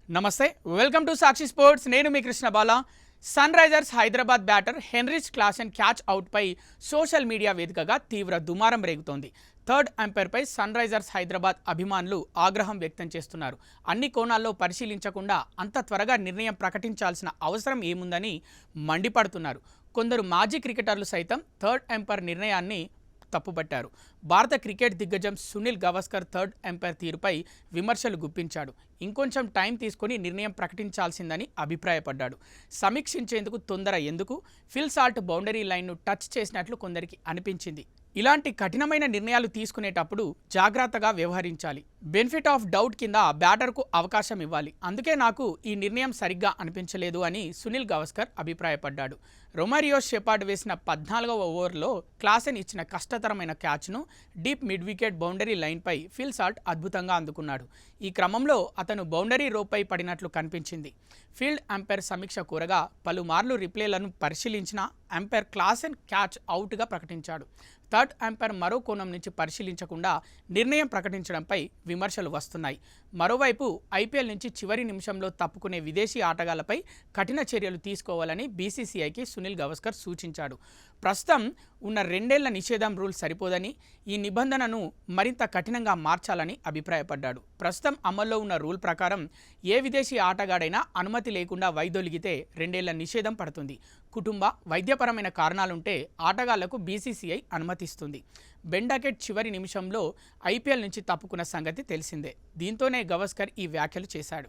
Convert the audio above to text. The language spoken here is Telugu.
నమస్తే వెల్కమ్ టు సాక్షి స్పోర్ట్స్ నేను మీ Krishna Bala Sunrisers Hyderabad batter Heinrich Klaasen catch అవుట్పై సోషల్ మీడియా వేదికగా తీవ్ర దుమారం రేగుతోంది. థర్డ్ అంపైర్పై సన్ రైజర్స్ హైదరాబాద్ అభిమానులు ఆగ్రహం వ్యక్తం చేస్తున్నారు. అన్ని కోణాల్లో పరిశీలించకుండా అంత త్వరగా నిర్ణయం ప్రకటించాల్సిన అవసరం ఏముందని మండిపడుతున్నారు. కొందరు మాజీ క్రికెటర్లు సైతం థర్డ్ అంపైర్ నిర్ణయాన్ని తప్పుపట్టారు. భారత క్రికెట్ దిగ్గజం సునీల్ గవాస్కర్ థర్డ్ అంపైర్ తీరుపై విమర్శలు గుప్పించాడు. ఇంకొంచెం టైం తీసుకొని నిర్ణయం ప్రకటించాల్సిందని అభిప్రాయపడ్డాడు. సమీక్షించేందుకు తొందర ఎందుకు? ఫిల్ సాల్ట్ బౌండరీ లైన్ను టచ్ చేసినట్లు కొందరికి అనిపించింది. ఇలాంటి కఠినమైన నిర్ణయాలు తీసుకునేటప్పుడు జాగ్రత్తగా వ్యవహరించాలి. బెనిఫిట్ ఆఫ్ డౌట్ కింద బ్యాటర్కు అవకాశం ఇవ్వాలి. అందుకే నాకు ఈ నిర్ణయం సరిగ్గా అనిపించలేదు అని సునీల్ గవాస్కర్ అభిప్రాయపడ్డాడు. రొమారియో షెపార్డ్ వేసిన 14వ ఓవర్లో క్లాసెన్ ఇచ్చిన కష్టతరమైన క్యాచ్ను డీప్ మిడ్ వికెట్ బౌండరీ లైన్పై ఫిల్ సాల్ట్ అద్భుతంగా అందుకున్నాడు. ఈ క్రమంలో అతను బౌండరీ రోపై పడినట్లు కనిపించింది. ఫీల్డ్ అంపైర్ సమీక్ష కోరగా పలుమార్లు రిప్లేలను పరిశీలించిన అంపైర్ క్లాసెన్ క్యాచ్ అవుట్గా ప్రకటించాడు. థర్డ్ అంపైర్ మరో కోణం నుంచి పరిశీలించకుండా నిర్ణయం ప్రకటించడంపై విమర్శలు వస్తున్నాయి. మరోవైపు ఐపీఎల్ నుంచి చివరి నిమిషంలో తప్పుకునే విదేశీ ఆటగాళ్లపై కఠిన చర్యలు తీసుకోవాలని బీసీసీఐకి సునీల్ గవాస్కర్ సూచించాడు. ప్రస్తుతం ఉన్న 2 ఏళ్ల నిషేధం రూల్ సరిపోదని, ఈ నిబంధనను మరింత కఠినంగా మార్చాలని అభిప్రాయపడ్డాడు. ప్రస్తుతం అమల్లో ఉన్న రూల్ ప్రకారం ఏ విదేశీ ఆటగాడైనా అనుమతి లేకుండా వైదొలిగితే 2 ఏళ్ల నిషేధం పడుతుంది. కుటుంబ వైద్యపరమైన కారణాలుంటే ఆటగాళ్లకు బీసీసీఐ అనుమతిస్తుంది. బెన్ డకెట్ చివరి నిమిషంలో ఐపీఎల్ నుంచి తప్పుకున్న సంగతి తెలిసిందే. దీంతోనే గవాస్కర్ ఈ వ్యాఖ్యలు చేశాడు.